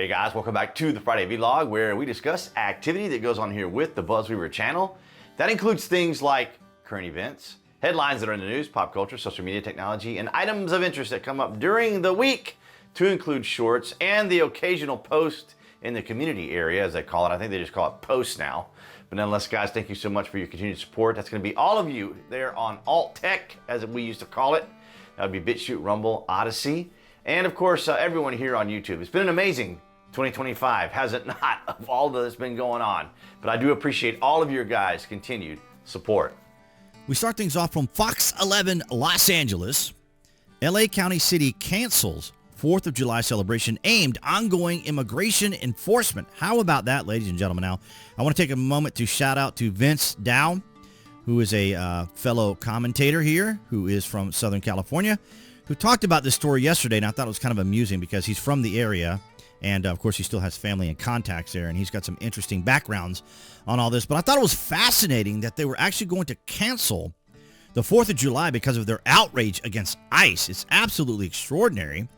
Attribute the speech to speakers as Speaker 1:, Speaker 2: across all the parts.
Speaker 1: Hey guys, welcome back to the Friday Vlog, where we discuss activity that goes on here with the BuzWeaver channel. That includes things like current events, headlines that are in the news, pop culture, social media, technology, and items of interest that come up during the week, to include shorts and the occasional post in the community area, as they call it. I think they just call it posts now. But nonetheless, guys, thank you so much for your continued support. That's going to be all of you there on Alt Tech, as we used to call it. That would be BitChute, Rumble, Odyssey, and of course, everyone here on YouTube. It's been an amazing 2025, has it not, of all that's been going on. But I do appreciate all of your guys' continued support.
Speaker 2: We start things off from Fox 11 Los Angeles. LA County City cancels 4th of July celebration aimed ongoing immigration enforcement. How about that, ladies and gentlemen? Now, I want to take a moment to shout out to Vince Dow, who is a fellow commentator here, who is from Southern California, who talked about this story yesterday, and I thought it was kind of amusing because he's from the area, and of course he still has family and contacts there, and he's got some interesting backgrounds on all this. But I thought it was fascinating that they were actually going to cancel the 4th of July because of their outrage against ICE. It's absolutely extraordinary.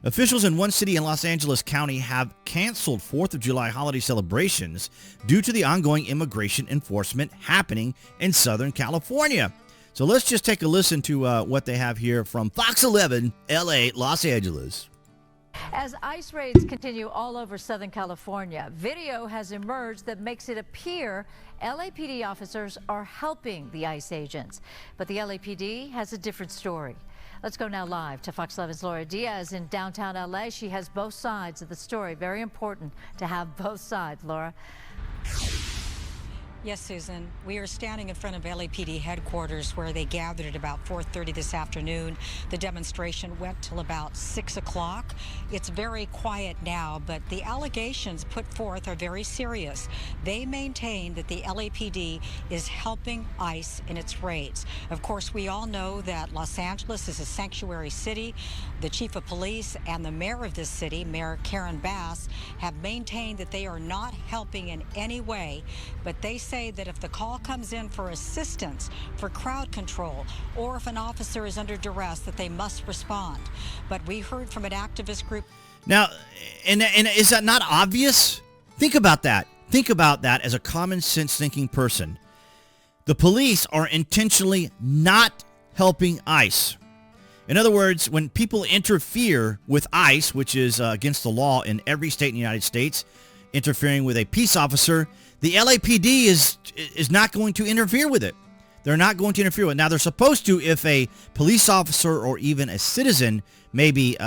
Speaker 2: Officials in one city in Los Angeles County have canceled 4th of July holiday celebrations due to the ongoing immigration enforcement happening in Southern California. So let's just take a listen to what they have here from Fox 11, LA, Los Angeles.
Speaker 3: As ICE raids continue all over Southern California, video has emerged that makes it appear LAPD officers are helping the ICE agents. But the LAPD has a different story. Let's go now live to Fox 11's Laura Diaz in downtown LA. She has both sides of the story. Very important to have both sides, Laura.
Speaker 4: Yes, Susan. We are standing in front of LAPD headquarters where they gathered at about 4:30 this afternoon. The demonstration went till about 6 o'clock. It's very quiet now, but the allegations put forth are very serious. They maintain that the LAPD is helping ICE in its raids. Of course, we all know that Los Angeles is a sanctuary city. The chief of police and the mayor of this city, Mayor Karen Bass, have maintained that they are not helping in any way, but they say that if the call comes in for assistance for crowd control or if an officer is under duress, that they must respond. But we heard from an activist group.
Speaker 2: Now, and is that not obvious? Think about that. Think about that as a common sense thinking person. The police are intentionally not helping ICE. In other words, when people interfere with ICE, which is against the law in every state in the United States, interfering with a peace officer, the LAPD is not going to interfere with it. They're not going to interfere with it. Now, they're supposed to if a police officer or even a citizen may be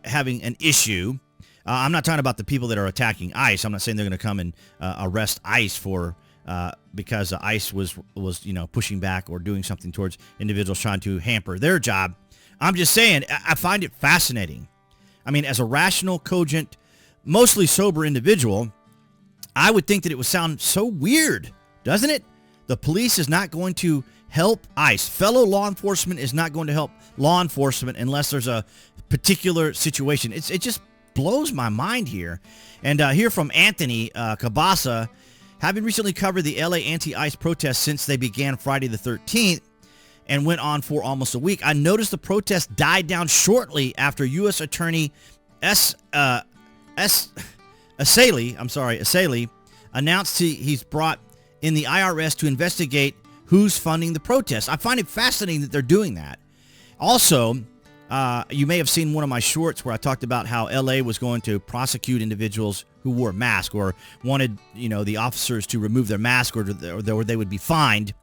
Speaker 2: having an issue. I'm not talking about the people that are attacking ICE. I'm not saying they're going to come and arrest ICE for because ICE was pushing back or doing something towards individuals trying to hamper their job. I'm just saying, I find it fascinating. I mean, as a rational, cogent, mostly sober individual, I would think that it would sound so weird, doesn't it? The police is not going to help ICE. Fellow law enforcement is not going to help law enforcement unless there's a particular situation. It just blows my mind here. And here from Anthony Cabasa, having recently covered the LA anti-ICE protests since they began Friday the 13th and went on for almost a week, I noticed the protests died down shortly after U.S. Attorney 𝐀𝐦𝐚𝐳𝐨𝐧 announced he's brought in the IRS to investigate who's funding the protests. I find it fascinating that they're doing that. Also, you may have seen one of my shorts where I talked about how LA was going to prosecute individuals who wore a mask or wanted, the officers to remove their mask or they would be fined.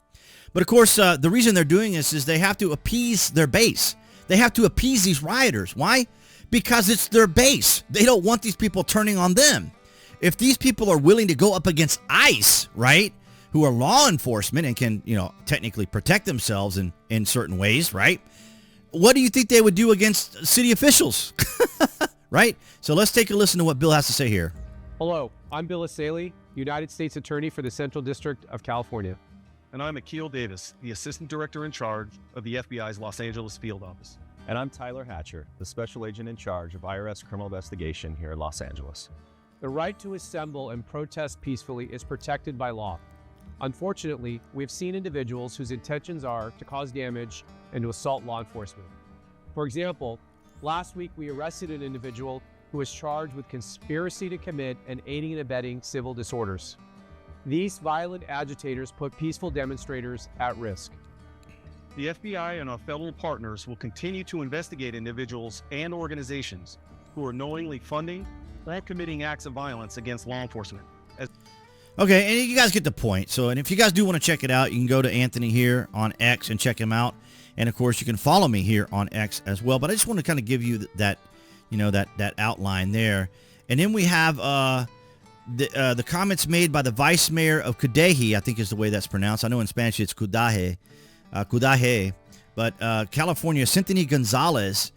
Speaker 2: But of course, the reason they're doing this is they have to appease their base. They have to appease these rioters. Why? Because it's their base. They don't want these people turning on them. If these people are willing to go up against ICE, right, who are law enforcement and can, technically protect themselves in certain ways, right, what do you think they would do against city officials, right? So let's take a listen to what Bill has to say here.
Speaker 5: Hello, I'm Bill 𝐀𝐦𝐚𝐳𝐸, United States Attorney for the Central District of California.
Speaker 6: And I'm Akil Davis, the Assistant Director in charge of the FBI's Los Angeles Field Office.
Speaker 7: And I'm Tyler Hatcher, the Special Agent in charge of IRS criminal investigation here in Los Angeles.
Speaker 5: The right to assemble and protest peacefully is protected by law. Unfortunately, we've seen individuals whose intentions are to cause damage and to assault law enforcement. For example, last week we arrested an individual who is charged with conspiracy to commit and aiding and abetting civil disorders. These violent agitators put peaceful demonstrators at risk.
Speaker 6: The FBI and our federal partners will continue to investigate individuals and organizations who are knowingly funding or committing acts of violence against law enforcement.
Speaker 2: Okay, and you guys get the point. So, and if you guys do want to check it out, you can go to Anthony here on X and check him out. And of course, you can follow me here on X as well. But I just want to kind of give you that, that outline there. And then we have the comments made by the vice mayor of Cudahy, I think is the way that's pronounced. I know in Spanish it's Cudahy, but California, 𝐀𝐦𝐚𝐳𝐽 𝐸𝐺𝐻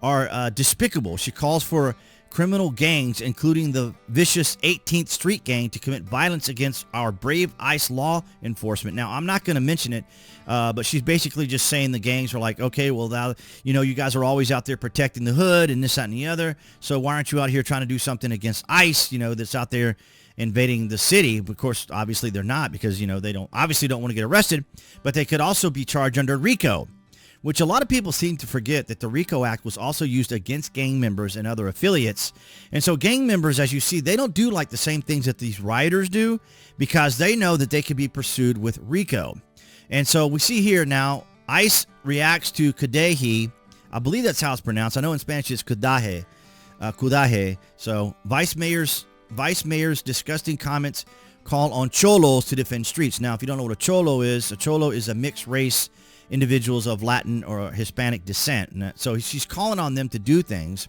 Speaker 2: are despicable. She calls for criminal gangs, including the vicious 18th Street Gang, to commit violence against our brave ICE law enforcement. Now, I'm not going to mention it, but she's basically just saying the gangs are like, okay, well, now, you guys are always out there protecting the hood and this, that, and the other, so why aren't you out here trying to do something against ICE, that's out there invading the city? Of course, obviously they're not, because, they don't want to get arrested, but they could also be charged under RICO, which a lot of people seem to forget that the RICO Act was also used against gang members and other affiliates. And so gang members, as you see, they don't do like the same things that these rioters do, because they know that they could be pursued with RICO. And so we see here now, ICE reacts to Cudahy. I believe that's how it's pronounced. I know in Spanish it's Cudahy. So vice mayor's disgusting comments call on Cholos to defend streets. Now, if you don't know what a Cholo is a mixed race individuals of Latin or Hispanic descent. And so she's calling on them to do things.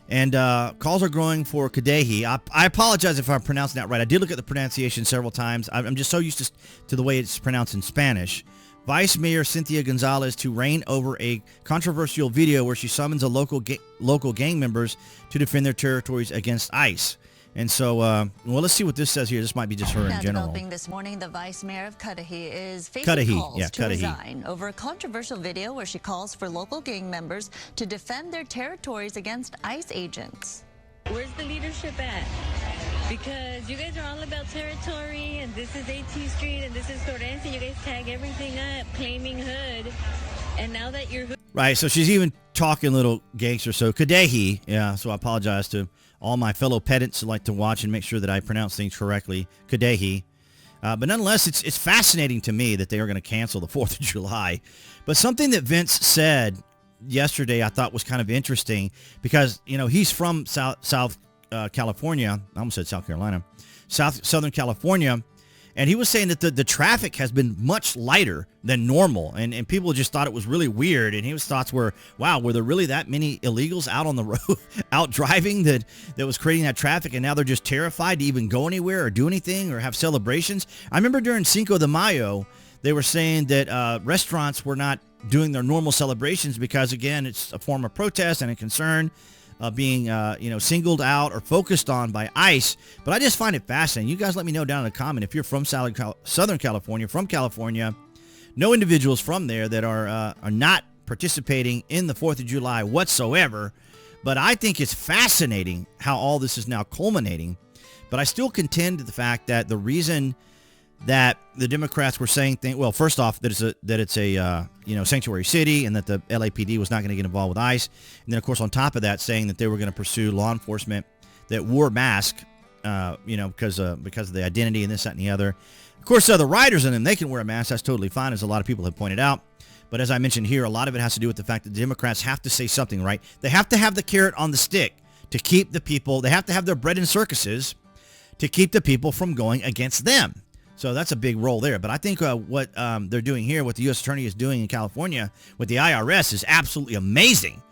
Speaker 2: And calls are growing for Cudahy. I apologize if I'm pronouncing that right. I did look at the pronunciation several times. I'm just so used to the way it's pronounced in Spanish. Vice Mayor 𝐀𝐦𝐚𝐳𝐽 𝐸𝐺𝐻 to reign over a controversial video where she summons a local gang members to defend their territories against ICE. And so, well, let's see what this says here. This might be just her in general.
Speaker 8: Developing this morning, the vice mayor of Cudahy is facing calls to resign over a controversial video where she calls for local gang members to defend their territories against ICE agents.
Speaker 9: Where's the leadership at? Because you guys are all about territory, and this is 18th Street, and this is Torrance, and you guys tag everything up, claiming hood. And now that you're hood...
Speaker 2: Right, so she's even talking little gangster. So Cudahy, yeah, so I apologize to all my fellow pedants who like to watch and make sure that I pronounce things correctly. Cudahy. But nonetheless, it's fascinating to me that they are going to cancel the 4th of July. But something that Vince said yesterday I thought was kind of interesting, because, he's from South California. I almost said South Carolina. Southern California. And he was saying that the traffic has been much lighter than normal. And people just thought it was really weird. And his thoughts were, wow, were there really that many illegals out on the road, out driving that was creating that traffic? And now they're just terrified to even go anywhere or do anything or have celebrations. I remember during Cinco de Mayo, they were saying that restaurants were not doing their normal celebrations because, again, it's a form of protest and a concern being, singled out or focused on by ICE. But I just find it fascinating. You guys let me know down in the comment if you're from Southern California, from California, no individuals from there that are not participating in the 4th of July whatsoever. But I think it's fascinating how all this is now culminating. But I still contend to the fact that the reason that the Democrats were saying things, well, first off, that it's a sanctuary city, and that the LAPD was not going to get involved with ICE, and then of course on top of that saying that they were going to pursue law enforcement that wore masks, because of the identity and this, that, and the other. Of course, the riders in them, they can wear a mask. That's totally fine, as a lot of people have pointed out. But as I mentioned here, a lot of it has to do with the fact that the Democrats have to say something, right? They have to have the carrot on the stick to keep the people. They have to have their bread and circuses to keep the people from going against them. So that's a big role there. But I think what they're doing here, what the U.S. Attorney is doing in California with the IRS is absolutely amazing,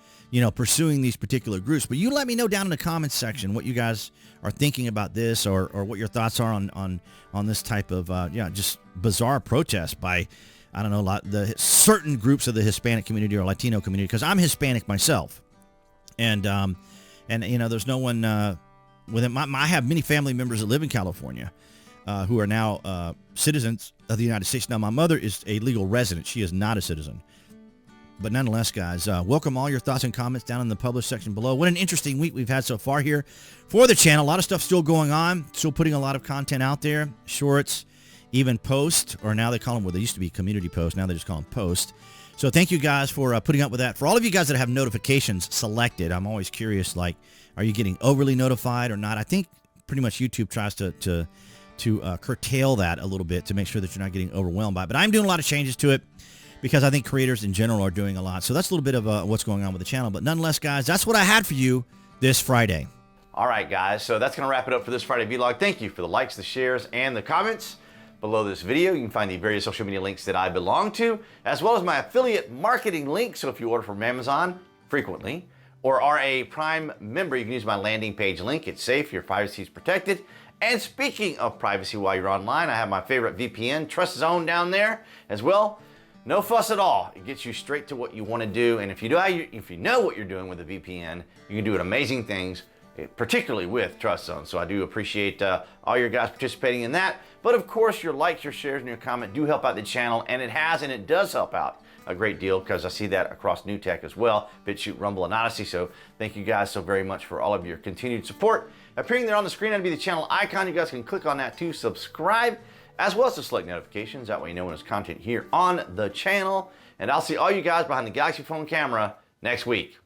Speaker 2: pursuing these particular groups. But you let me know down in the comments section what you guys are thinking about this, or what your thoughts are on this type of, just bizarre protest by, I don't know, the certain groups of the Hispanic community or Latino community, because I'm Hispanic myself. And there's no one within I have many family members that live in California. Who are now citizens of the United States. Now, my mother is a legal resident. She is not a citizen. But nonetheless, guys, welcome all your thoughts and comments down in the published section below. What an interesting week we've had so far here for the channel. A lot of stuff still going on. Still putting a lot of content out there. Shorts, even posts, or now they call them, well, they used to be community posts. Now they just call them posts. So thank you guys for putting up with that. For all of you guys that have notifications selected, I'm always curious, like, are you getting overly notified or not? I think pretty much YouTube tries to curtail that a little bit to make sure that you're not getting overwhelmed by it. But I'm doing a lot of changes to it because I think creators in general are doing a lot. So that's a little bit of what's going on with the channel. But nonetheless, guys, that's what I had for you this Friday.
Speaker 1: All right, guys. So that's going to wrap it up for this Friday vlog. Thank you for the likes, the shares, and the comments. Below this video, you can find the various social media links that I belong to, as well as my affiliate marketing link. So if you order from Amazon frequently or are a Prime member, you can use my landing page link. It's safe, your privacy is protected. And speaking of privacy while you're online, I have my favorite VPN, Trust Zone, down there as well. No fuss at all. It gets you straight to what you want to do. And if you know what you're doing with a VPN, you can do amazing things, particularly with Trust Zone. So I do appreciate all your guys participating in that. But of course, your likes, your shares, and your comment do help out the channel, and it does help out a great deal because I see that across New Tech as well, BitChute, Rumble, and Odyssey. So thank you guys so very much for all of your continued support. Appearing there on the screen, that'd be the channel icon. You guys can click on that to subscribe, as well as to select notifications. That way you know when there's content here on the channel. And I'll see all you guys behind the Galaxy phone camera next week.